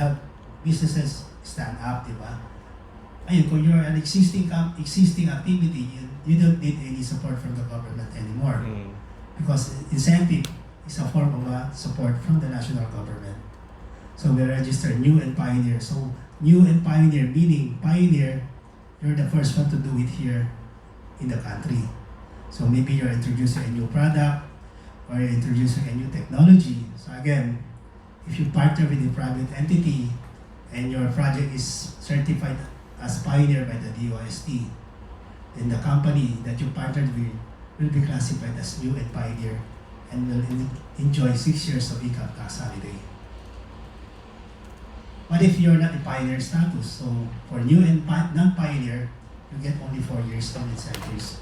help businesses stand up, di ba? Ayun, kung you're an existing activity, you don't need any support from the government anymore. Because incentive is a form of support from the national government. So we register new and pioneer. So new and pioneer meaning pioneer, you're the first one to do it here in the country. So maybe you're introducing a new product or you're introducing a new technology. So again, if you partner with a private entity and your project is certified as pioneer by the DOST, then the company that you partnered with will be classified as new and pioneer and will enjoy 6 years of income tax holiday. What if you're not a pioneer status? So for new and non-pioneer, you get only 4 years of incentives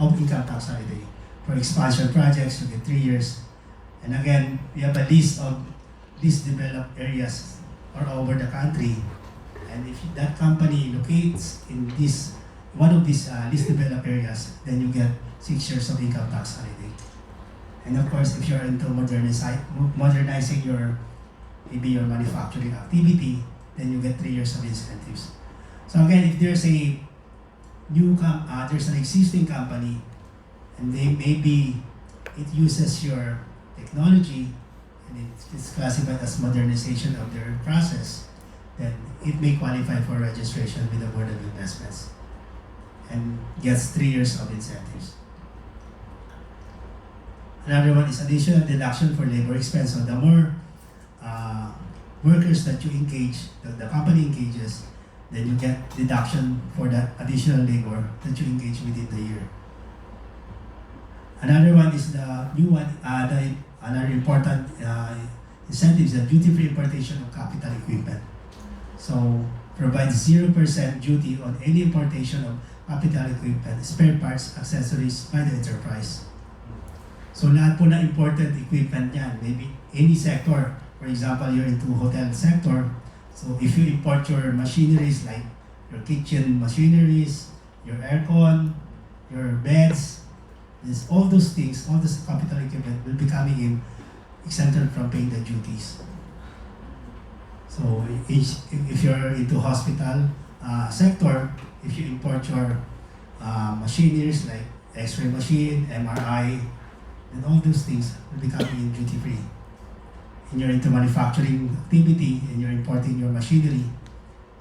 of income tax holiday. For expansion projects, you get 3 years. And again, we have a list of these developed areas all over the country. And if that company locates in this one of these least developed areas, then you get 6 years of income tax holiday. And of course, if you're into modernizing your maybe your manufacturing activity, then you get 3 years of incentives. So again, if there's a there's an existing company, and maybe it uses your technology, and it's classified as modernization of their process, then it may qualify for registration with the Board of Investments and gets 3 years of incentives. Another one is additional deduction for labor expense. So the more workers that you engage, the company engages, then you get deduction for that additional labor that you engage within the year. Another one is the new one, another important incentive is the duty-free importation of capital equipment. So provides 0% duty on any importation of capital equipment, spare parts, accessories by the enterprise. So lahat po na imported equipment yan, maybe any sector. For example, you're into hotel sector, so if you import your machineries like your kitchen machineries, your aircon, your beds, all those things, all this capital equipment will be coming in exempted from paying the duties. So if you're into hospital sector, if you import your machineries like X-ray machine, MRI, and all those things will be coming in duty-free. And you're into manufacturing activity and you're importing your machinery,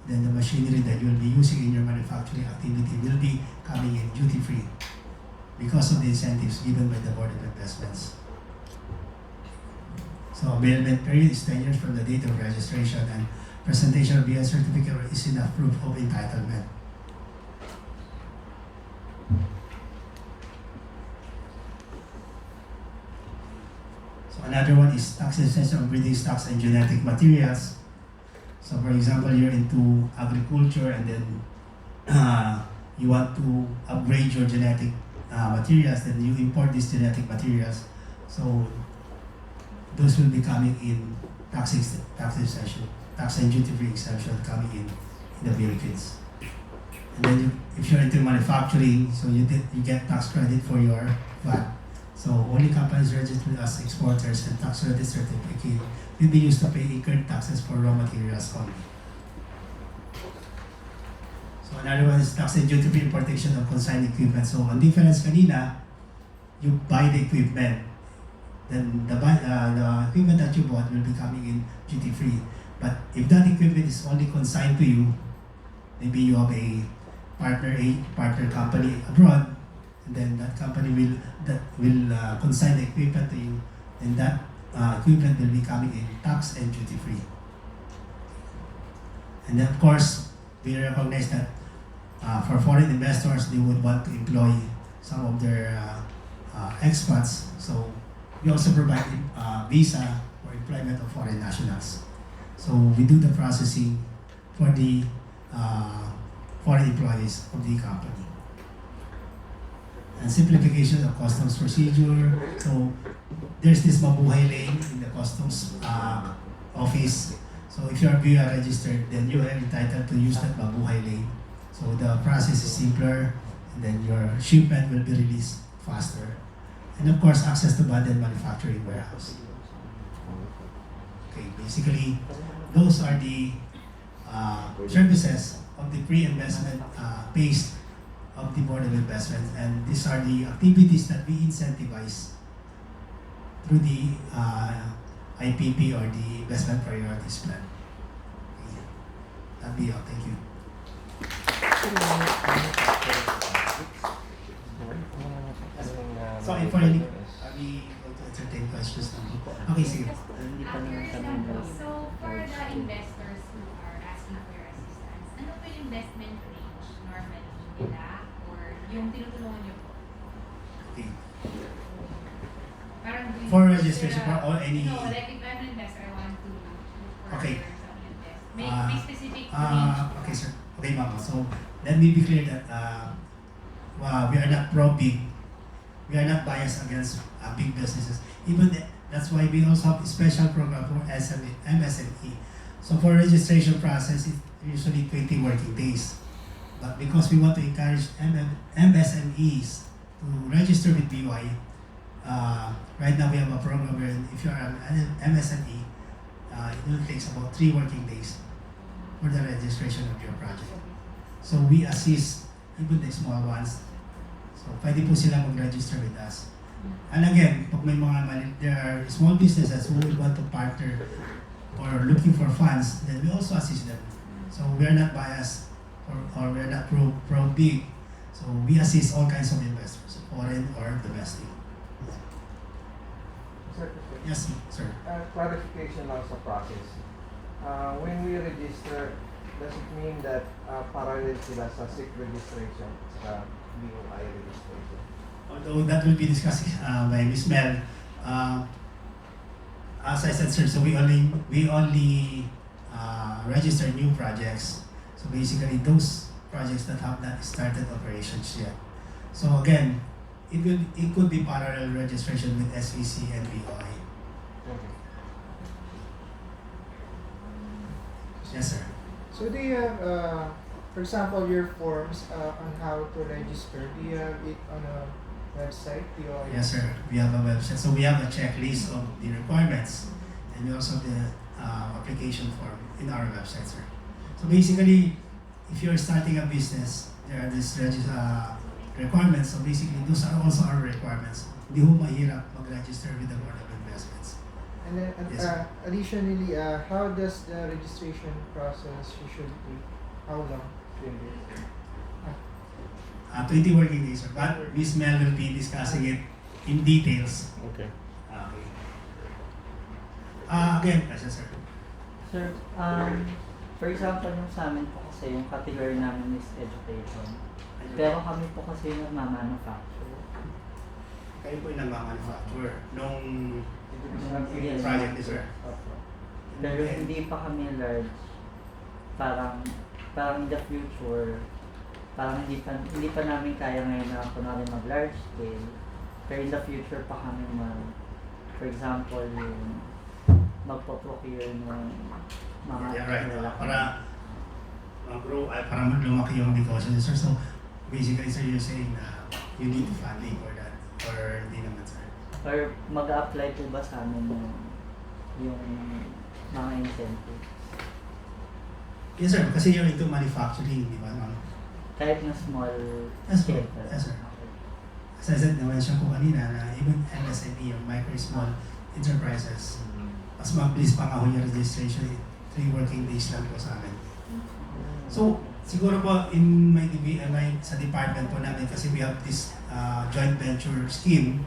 then the machinery that you'll be using in your manufacturing activity will be coming in duty-free because of the incentives given by the Board of Investments. So availment period is 10 years from the date of registration, and presentation of BOI certificate is enough proof of entitlement. So another one is tax exemption of breeding stocks and genetic materials. So for example, you're into agriculture and then you want to upgrade your genetic materials, then you import these genetic materials. So those will be coming in tax exemption, tax and duty-free exemption coming in the benefits. And then if you're into manufacturing, so you get tax credit for your VAT. So only companies registered as exporters and tax credit certificate will be used to pay incurred taxes for raw materials only. So another one is tax and duty-free importation of consigned equipment. So on difference kanina, you buy the equipment, then the equipment that you bought will be coming in duty-free. But if that equipment is only consigned to you, maybe you have a partner company abroad, and then that company will consign the equipment to you, and that equipment will be coming in tax and duty-free. And then of course, we recognize that for foreign investors, they would want to employ some of their expats. So we also provide visa for employment of foreign nationals. So we do the processing for the foreign employees of the company. And simplification of customs procedure. So there's this mabuhay lane in the customs office. So if you're BOI registered, then you are entitled to use that mabuhay lane. So the process is simpler, and then your shipment will be released faster. And of course, access to bonded manufacturing warehouse. Okay, basically, those are the services of the pre-investment phase of the Board of Investments, and these are the activities that we incentivize through the IPP or the Investment Priorities Plan. Okay. That'll be all. Thank you. So, if for any, are we going to entertain questions now? Okay, sige. So, for the investors who are asking for your assistance, ano po yung investment range normally nila or yung tinutulungan niyo po? Okay. Parang For registration for all any... No, like if I'm an investor, I want to look for Okay. some invest. May specific range. Okay, sir. Okay, ma'am. So, let me be clear that we are not pro-big. We are not biased against big businesses. Even that's why we also have a special program for MSME. So for registration process, it's usually 20 working days. But because we want to encourage MSMEs to register with BOI, right now we have a program where if you are an MSME, it will take about 3 working days for the registration of your project. So we assist even the small ones. So, pwede po sila mag-register with us. And again, pag may there are small businesses who want to partner or looking for funds, then we also assist them. So, we are not biased or we are not pro-big. So, we assist all kinds of investors, foreign or domestic. Sir, Yes, sir. clarification lang sa process. When we register, does it mean that parallel sila sa SIC registration sa BOI registration? Although that will be discussed by Ms. Mel, as I said, sir, so we only register new projects. So basically, those projects that have not started operations yet. So again, it could be parallel registration with SEC and BOI. Okay. Yes, sir. So do you have, for example, your forms on how to register? Do you have it on a website? Yes, sir. We have a website. So we have a checklist of the requirements, and we also have the application form in our website, sir. So basically, if you're starting a business, there are these requirements. So basically, those are also our requirements. Hindi ho mahirap mag-register with the Board of Investments. And then Yes, sir. additionally, how does the registration process usually take? How long? 20 working days, sir. But Ms. Mel will be discussing it in details. Okay. Okay. Again, yes, sir. Sir, for example, yung sa amin po kasi yung category namin is education. Pero kami po kasi yung manufacture. Kayo po yung nag-manufacture nung Yes. project ni sir. Opo. Pero hindi pa kami large. Parang in the future, parang hindi pa namin kaya ngayon na kunwari mag-large scale. Pero in the future pa kami for example, yung magpo-procure ng mga Right. lalaki. Para mag-grow, para lumaki yung negosyo ni sir. So, basically, sir, you're saying na you need funding for that. Or hindi naman, sir. Or mag-a-apply po ba sa amin yung mga incentives? Yes, sir. Kasi you're into manufacturing, di ba? Ma'am? Kahit na small Yes, sir. scale. Yes, sir. As I said, na-mention ko kanina na even MSME or micro small enterprises, mas mabilis pa nga ho yung registration. 3 working days lang po sa amin. So, siguro po sa department po namin kasi we have this joint venture scheme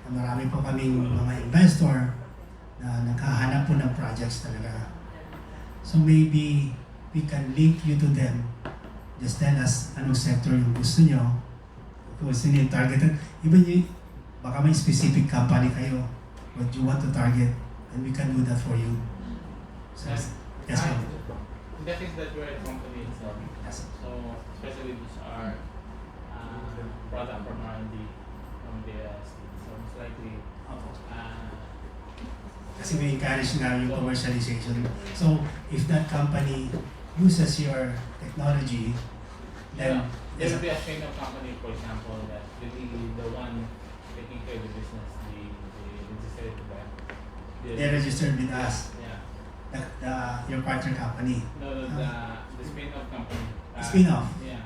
na marami po kaming mga investor na naghahanap po ng projects talaga. So maybe we can link you to them. Just tell us anong sector yung gusto nyo. Kung gusto nyo yung targeted. Even baka may specific company kayo what you want to target and we can do that for you. So, yes, ma'am. That is that you're a company itself. Yes. So, especially these are product from R&D from the state. So, it's likely Kasi may encourage nga yung commercialization. So, if that company uses your technology, then there will be a chain of company, for example, that will be the one taking care of the business, the registered bank. they registered with us. Yeah. your partner company. No, the spin-off company. Spin-off? Yeah.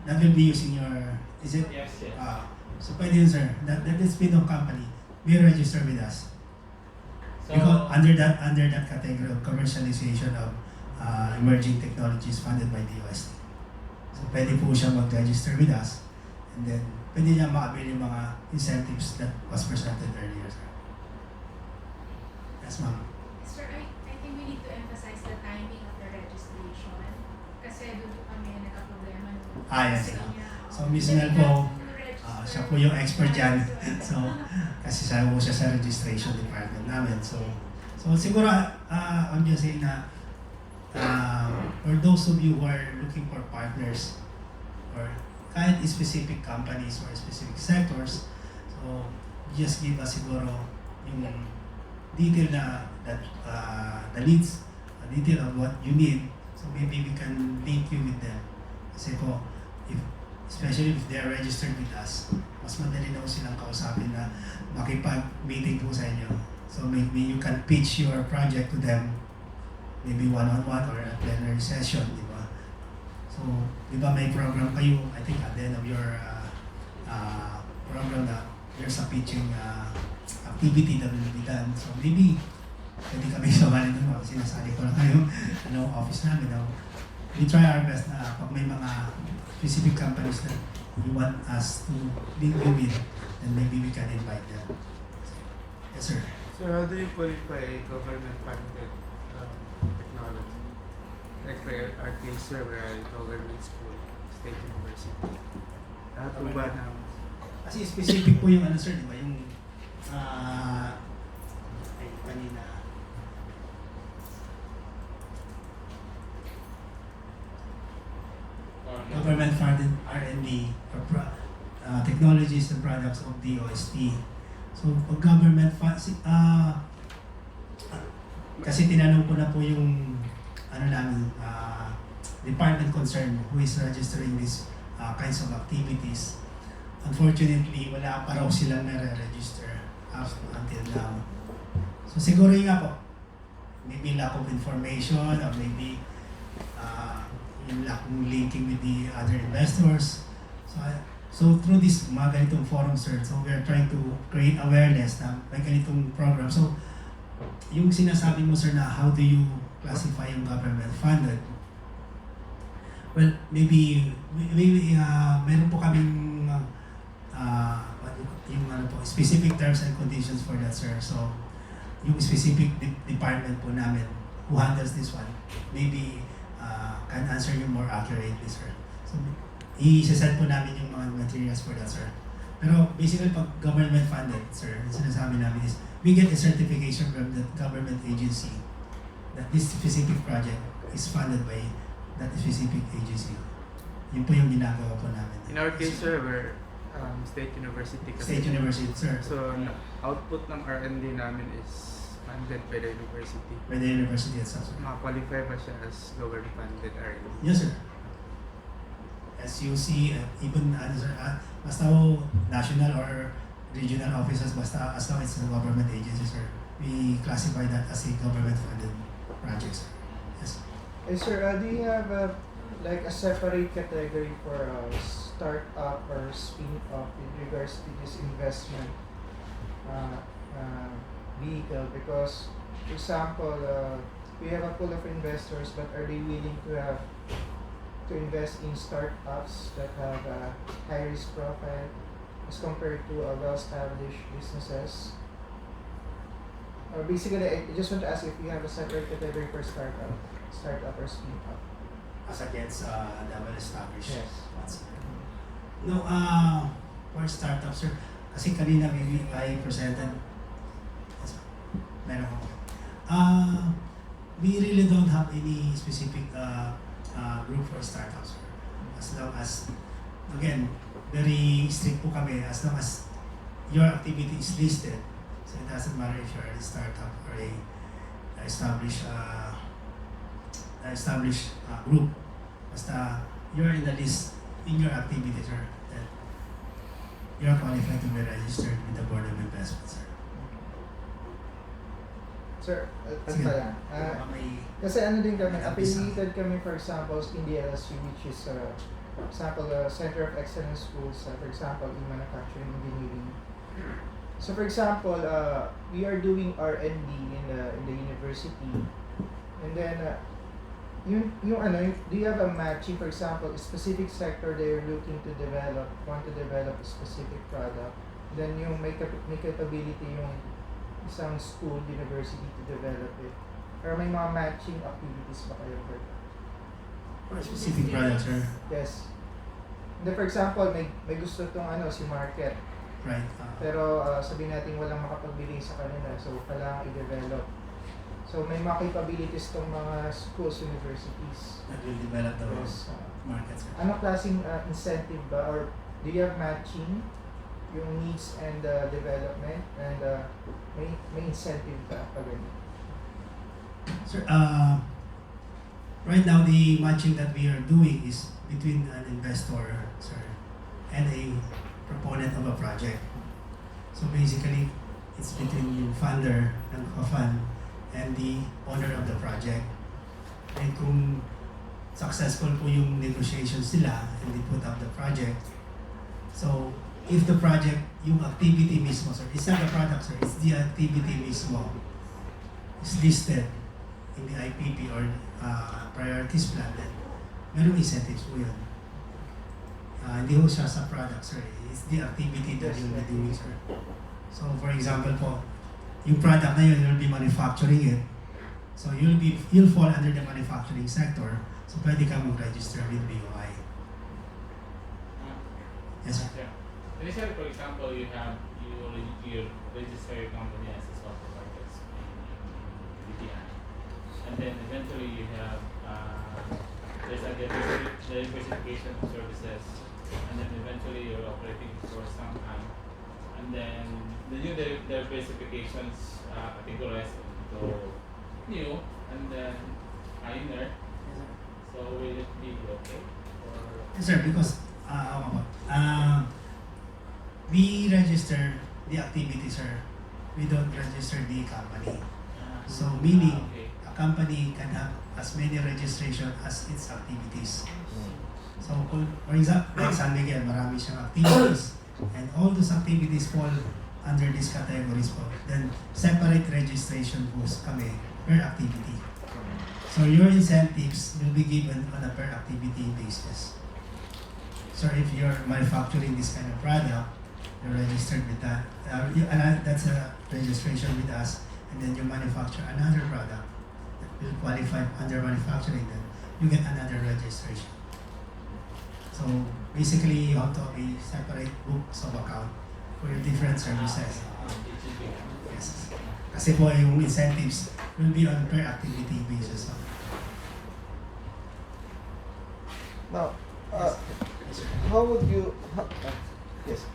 That will be using your, is it? Yes, yes. So pwede yun, sir. That is spin-off company. May register with us. So, Because under that category of commercialization of emerging technologies funded by the UST. So pwede po siya mag-register with us, and then pwede niya ma-avail yung mga incentives that was presented earlier, sir. Yes, ma'am. Sir, I think we need to emphasize the timing of the registration. Kasi doon po kami nagka-problema nung Yes. sa inyo. So, Miss Mel po, siya po yung expert dyan. So, kasi siya po siya sa registration department namin. So siguro, I'm just saying na, for those of you who are looking for partners, or kahit specific companies or specific sectors, so just give us siguro yung detail that the leads, detail of what you need, so maybe we can link you with them. Kasi po, especially if they are registered with us, mas madali na po silang kausapin na makipag-meeting po sa inyo. So maybe you can pitch your project to them, maybe one-on-one or a plenary session, di ba? So, di ba may program kayo, I think at the end of your program na there's a pitching activity that will be done. So maybe pwede kami sumali doon, kasi sinasali ko lang kayo, office namin. We try our best na pag may mga specific companies that you want us to link you with, then maybe we can invite them. Yes, sir. So how do you qualify government-funded technology? Like for our case, sir, we're a government school, state university. Lahat po ba na? Kasi specific po yung sir, di ba? Yung kanina. Government-funded R&D or technologies and products of the OST. So, pag government kasi tinanong ko na po yung namin, department concerned who is registering these kinds of activities. Unfortunately, wala pa raw silang nare-register until now. So siguro yun nga po, maybe lack of information or maybe yung lack of linking with the other investors. So through this mga ganitong forum, sir, so we are trying to create awareness na may ganitong program. So yung sinasabi mo, sir, na how do you classify yung government funded? Well, maybe meron po kaming yung specific terms and conditions for that, sir. So yung specific department po namin who handles this one maybe can answer you more accurately, sir. So i-send po namin yung mga materials for that, sir. Pero basically pag government funded, sir, yung sinasabi namin is we get a certification from the government agency that this specific project is funded by that specific agency. Yun po yung ginagawa po namin. In our case, sir, we're state university. State university, sir. So, output ng R&D namin is funded by the university. By the university itself, sir. Maka-qualify ba siya as government-funded R&D? Yes, sir. SUC, even sir, basta ho, national or regional offices, basta as long as it's a government agency, sir, we classify that as a government-funded project, sir. Yes. Hey sir, do you have like a separate category for startup or spin-off in regards to this investment vehicle? Because, for example, we have a pool of investors, but are they willing to invest in startups that have a high risk profile as compared to well-established businesses? Or basically, I just want to ask if you have a separate category for startup or spin-off. As against double established Yes. ones. No, for startups, sir, kasi kanina maybe I presented, meron ako. We really don't have any specific group for startups, sir. As long as, again, very strict po kami, as long as your activity is listed, so it doesn't matter if you're a startup or a established group. Basta you're in the list in your activity, sir, that you're qualified to be registered with the Board of Investment, sir. Sir, Sige. lang. May Kasi ano din kami, Nag-umpisa. affiliated kami for example in the LSU, which is for example Center of Excellence Schools, for example in Manufacturing Engineering. So for example, we are doing R&D in the university, and then do you have a matching, for example, a specific sector they're looking to develop, want to develop a specific product, then yung may capability yung isang school, university to develop it. Or may mga matching activities ba kayo for that? for specific product, sir. Yes. Then for example, may gusto tong si market, Right. pero sabihin natin walang makapagbili sa kanila, so kailangan i-develop. So may mga capabilities tong mga schools, universities. That will develop the Yes. market, sir. Ano klaseng incentive ba, or do you have matching yung needs and development, and may incentive ba pag ganyan? Sir, right now the matching that we are doing is between an investor, sir, and a proponent of a project. So basically, it's between yung funder ng fund and the owner of the project. And kung successful po yung negotiations nila and they put up the project, so if the project, yung activity mismo, sir, it's not the product, sir, it's the activity mismo is listed in the IPP or priorities plan, then merong incentives po yun. Hindi ho siya sa product, sir. It's the activity that you'll be doing, sir. So, for example po, yung product na yun, you'll be manufacturing it. So, you'll fall under the manufacturing sector. So, pwede ka mag-register with BOI. Yes, sir. Yeah. Let's say, for example, you register your company as a software markets in BPI, and then eventually you have there's a diversification of services, and then eventually you're operating for some time, and then the new diversifications categorized into new and then minor. So will it be okay? Or Yes, sir, because we register the activity, sir. We don't register the company. So meaning, okay. a company can have as many registration as its activities. So for example, like San Miguel, marami siyang activities, and all those activities fall under these categories po. Then separate registration po kami per activity. So your incentives will be given on a per activity basis. So if you're manufacturing this kind of product, you're registered with that. That's a registration with us, and then you manufacture another product that will qualify under manufacturing, then you get another registration. So basically, you have to have a separate books of account for your different services. It should be. Yes. Kasi po yung incentives will be on per activity basis. Now, Yes, sir. how would you? Yes,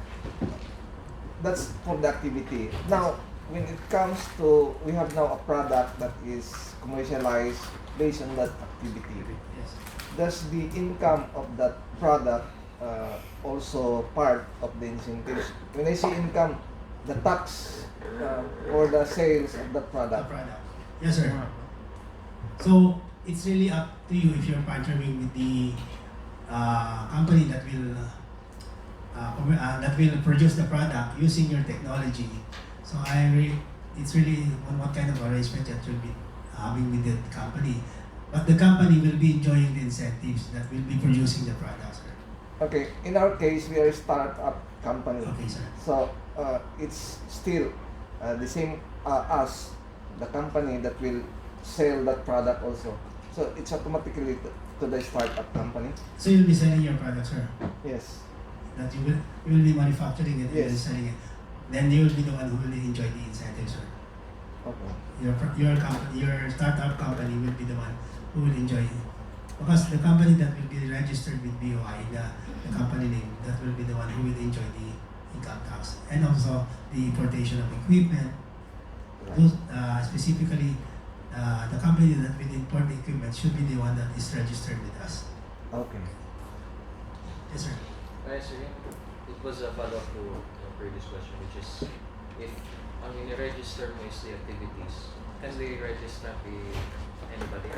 that's for the activity. Now, when it comes to, we have now a product that is commercialized based on that activity. Yes. Does the income of that product also part of the incentives? When I say income, the tax or the sales of that The product. product. Yes, sir. So it's really up to you if you're partnering with the company that will produce the product using your technology. So it's really on what kind of arrangement that you'll be having with the company. But the company will be enjoying the incentives that will be producing the product, sir. Okay, in our case, we are a startup company. Okay, sir. So it's still the same us, the company that will sell that product also. So it's automatically to the startup company. So you'll be selling your product, sir. Yes. That you will be manufacturing it, you will be Yes. selling it. Then you will be the one who will enjoy the incentives, sir. Okay. Your startup company will be the one who will enjoy it. Because the company that will be registered with BOI, the company name, that will be the one who will enjoy the income tax. And also the importation of equipment. Those, specifically, the company that will import the equipment should be the one that is registered with us. Okay. Yes, sir. Sir, it was a follow-up to the previous question, which is if ang in-register mo is the activities, Can they register with anybody?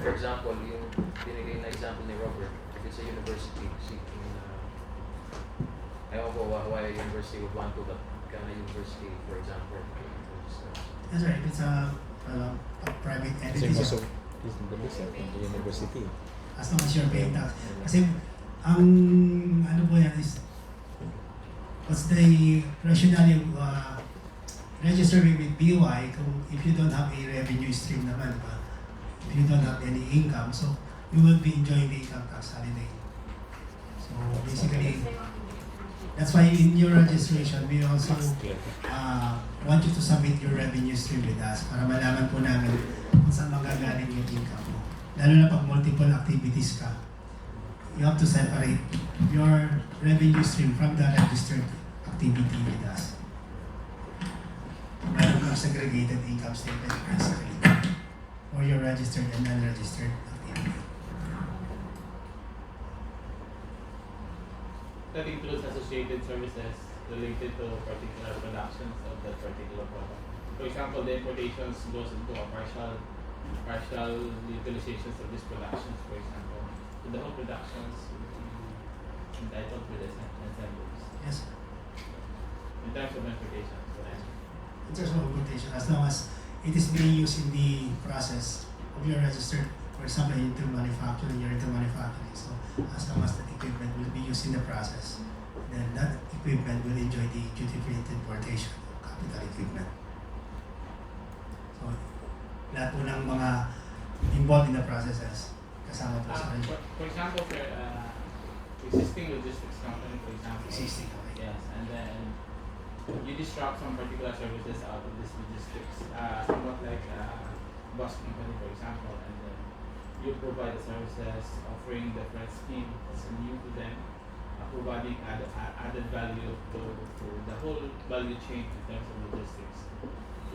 For example, yung binigay na example ni Robert, if it's a university seeking, ewan ko why a university would want to, but can a university, for example, register? That's right. If it's a private entity, Kasi most of is the business of the university. as long as you're paying tax. Kasi ang ano po yan is what's the rationale of registering with BOI kung if you don't have a revenue stream naman, if you don't have any income, so you will be enjoying the income tax holiday. So basically, that's why in your registration, we also want you to submit your revenue stream with us para malaman po namin kung saan manggagaling yung income mo. Lalo na pag multiple activities ka, you have to separate your revenue stream from the registered activity with us. Meron kang segregated income statement basically for your registered and unregistered activity. That includes associated services related to particular productions of that particular product. For example, the importations goes into a partial utilizations of these productions, for example. So the whole productions will be entitled with incentives. Yes, In terms of importations, in terms of importation, as long as it is being used in the process of your registered, for example, into manufacturing, you're into manufacturing. So as long as that equipment will be used in the process, then that equipment will enjoy the duty-free importation of capital equipment. So lahat po ng mga involved in the processes kasama po sa for example, for existing logistics company, for example. existing. Okay. Yes, and then you disrupt some particular services out of this logistics, somewhat like bus company, for example, and then you provide the services, offering the fresh scheme that's new to them, providing added value to the whole value chain in terms of logistics.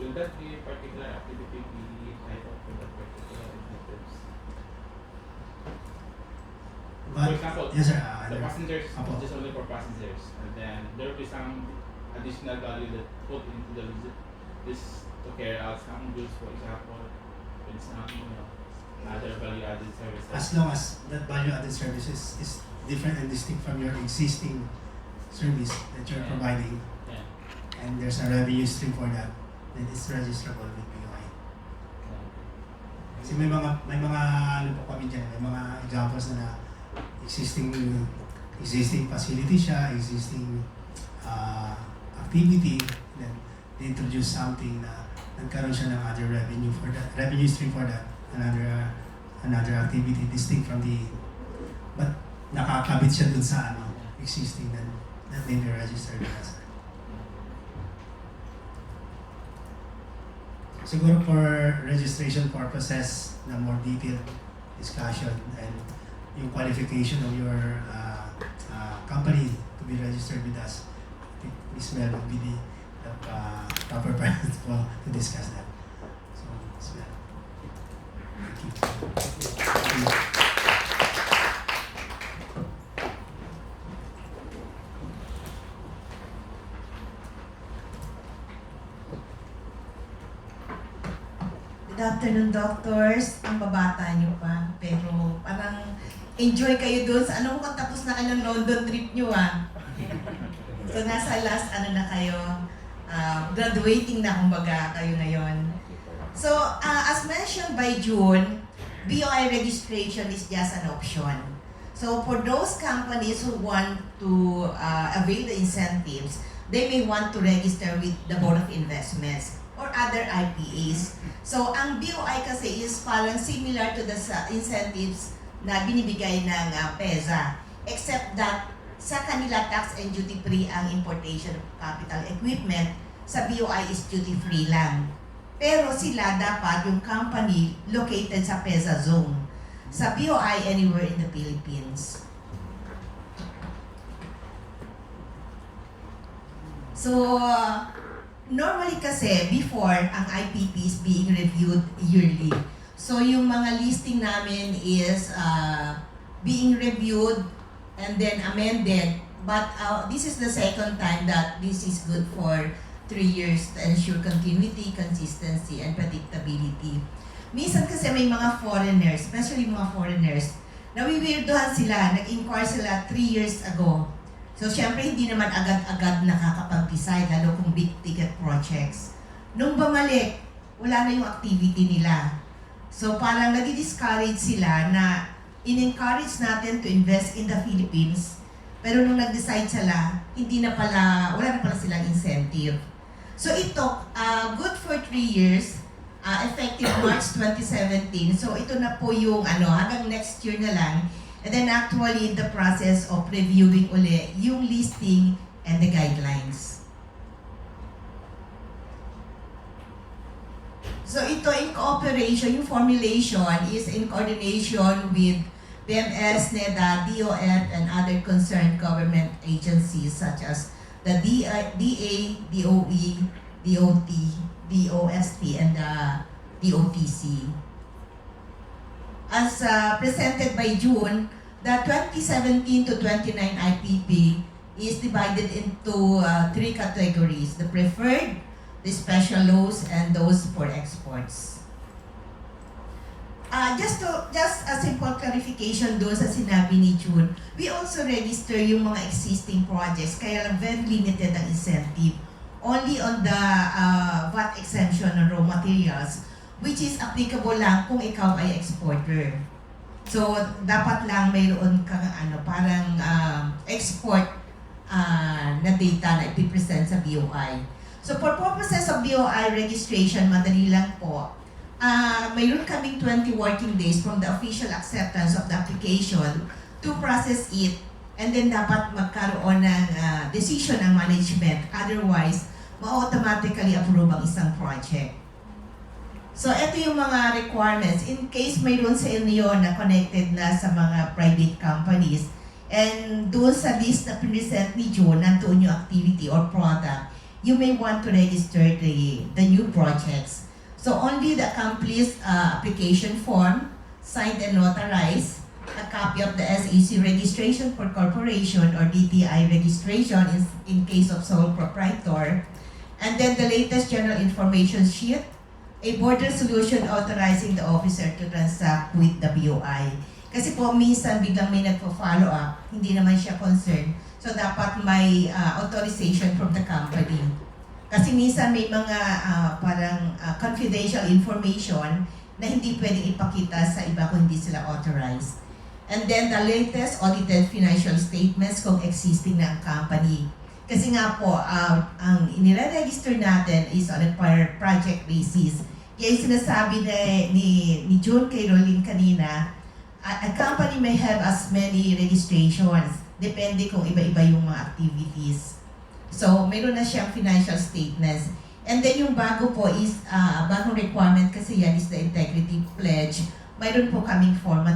Will that be a particular activity be entitled for that particular incentives? For But, example, yes sir, the passengers Apo. is just only for passengers, and then there will be some additional value that put into the this to carry out some goods, for example, with some other value added services. as long as that value-added services is different and distinct from your existing service that you're Yeah. providing, Yeah. and there's a revenue stream for that, then it's registrable with BOI. Yeah. Kasi may mga ano po kami dyan, may mga examples na existing facility siya, existing activity, then they introduce something na nagkaroon siya ng other revenue for that, revenue stream for that, another activity distinct from the, but nakakabit siya dun sa existing, then that may be registered as. Siguro for registration purposes na more detailed discussion and yung qualification of your company to be registered with us, I think Ms. Mel would be the proper person to discuss that. So, Ms. Mel. Thank you. Good afternoon, doctors. Ang babata niyo pa, pero parang enjoy kayo doon sa anong tapos na kayo ng London trip niyo So nasa last na kayo, graduating na kumbaga kayo ngayon. So as mentioned by June, BOI registration is just an option. So for those companies who want to avail the incentives, they may want to register with the Board of Investments or other IPAs. So ang BOI kasi is parang similar to the incentives na binibigay ng PEZA, except that sa kanila tax and duty free ang importation of capital equipment, sa BOI is duty free lang. Pero sila dapat yung company located sa PEZA zone. Sa BOI anywhere in the Philippines. So, normally kasi, before, ang IPP is being reviewed yearly. So, yung mga listing namin is being reviewed and then amended. But this is the second time that this is good for 3 years to ensure continuity, consistency, and predictability. Minsan kasi may mga foreigners, especially mga foreigners, nawiwirdohan sila, nag-inquire sila 3 years ago. So, syempre, hindi naman agad-agad nakakapag-decide, lalo kung big ticket projects. Nung bumalik, wala na yung activity nila. So, parang nadi-discourage sila na in-encourage natin to invest in the Philippines. Pero nung nag-decide sila, wala na pala silang incentive. So, ito, good for 3 years, effective March 2017. So, ito na po yung hanggang next year na lang. And then actually in the process of reviewing uli yung listing and the guidelines. So ito in cooperation, yung formulation is in coordination with BMS, NEDA, DOF, and other concerned government agencies such as the DA, DOE, DOT, DOST, and the DOTC. As presented by June, the 2017 to 29 IPP is divided into 3 categories: the preferred, the special laws, and those for exports. Just a simple clarification doon sa sinabi ni June, we also register yung mga existing projects, kaya lang very limited ang incentive. Only on the VAT exemption on raw materials, which is applicable lang kung ikaw ay exporter. So, dapat lang mayroon kang parang export na data na ipipresent sa BOI. So, for purposes of BOI registration, madali lang po. Mayroon kaming 20 working days from the official acceptance of the application to process it, and then dapat magkaroon ng decision ng management. Otherwise, ma-automatically approve ang isang project. So, ito yung mga requirements. In case mayroon sa inyo na connected na sa mga private companies, and doon sa list na present ni June, nandoon yung activity or product, you may want to register the new projects. So, only the accomplished application form, signed and notarized, a copy of the SEC registration for corporation or DTI registration in case of sole proprietor, and then the latest general information sheet, a board resolution authorizing the officer to transact with the BOI. Kasi po minsan biglang may nagpo-follow up, hindi naman siya concerned. So dapat may authorization from the company. Kasi minsan may mga parang confidential information na hindi pwedeng ipakita sa iba kung hindi sila authorized. And then the latest audited financial statements kung existing na ang company. Kasi nga po, ang inire-register natin is on a per project basis. Kaya yung sinasabi ni June kay Rolling kanina, a company may have as many registrations, depende kung iba-iba yung mga activities. So, mayroon na siyang financial statements. And then yung bago po is, bagong requirement kasi yan is the integrity pledge. Mayroon po kaming format